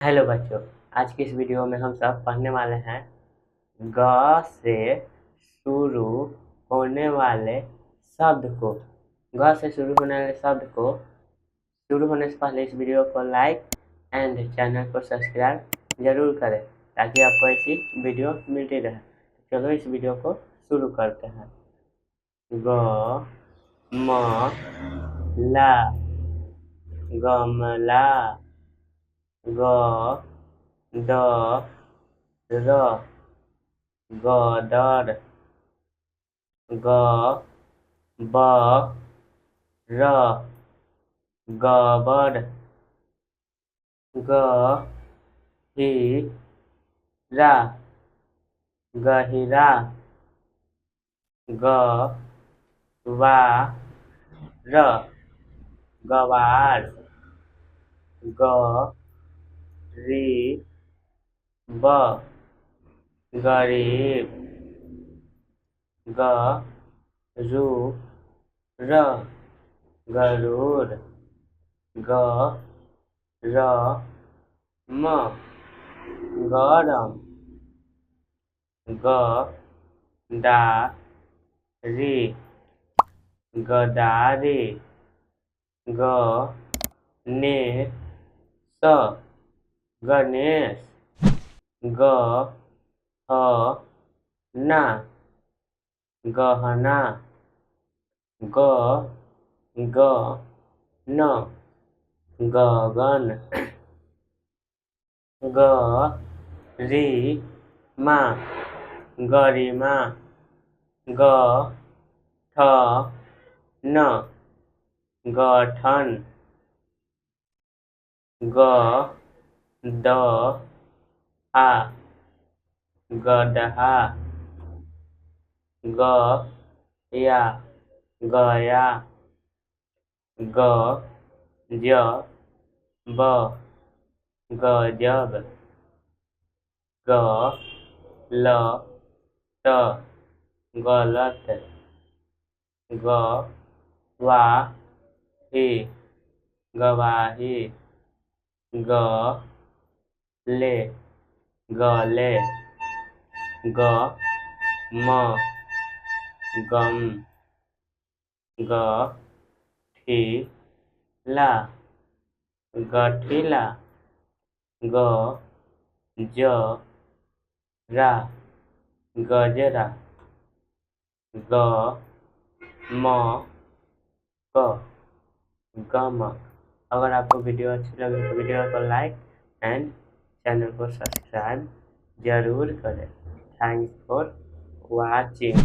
Hello बच्चों, आज की इस वीडियो में हम सब पढ़ने वाले हैं ग से शुरू होने वाले शब्द को। ग से शुरू होने वाले शब्द को शुरू होने से पहले इस वीडियो को लाइक एंड चैनल को सब्सक्राइब जरूर करें ताकि आपको ऐसी वीडियो मिलती रहे। चलो इस वीडियो को शुरू करते हैं। ग म ला गमला, ग द र गदर, ग ब र गबर, ग ही रा गहिरा, ग वा र गवार, ग री ब गरीब, ग रु र गरुड़, ग र म गरम, ग डा री गदारी, ग ने स गणेश, ग ह ना गहना, ग ग न गगन, ग री मा गरिमा, ग ठ न गठन, ग द हा गदहा, ग या गया, ग ज ब गजब, ग ल त गलत, ग वा ही गवाही, ग ले गले, ग म गम, ग ठी ला गठिला, ग ज रा गजरा, ग म क गमक। अगर आपको वीडियो अच्छी लगे तो वीडियो को लाइक एंड चैनल को सब्सक्राइब जरूर करें। Thanks for watching.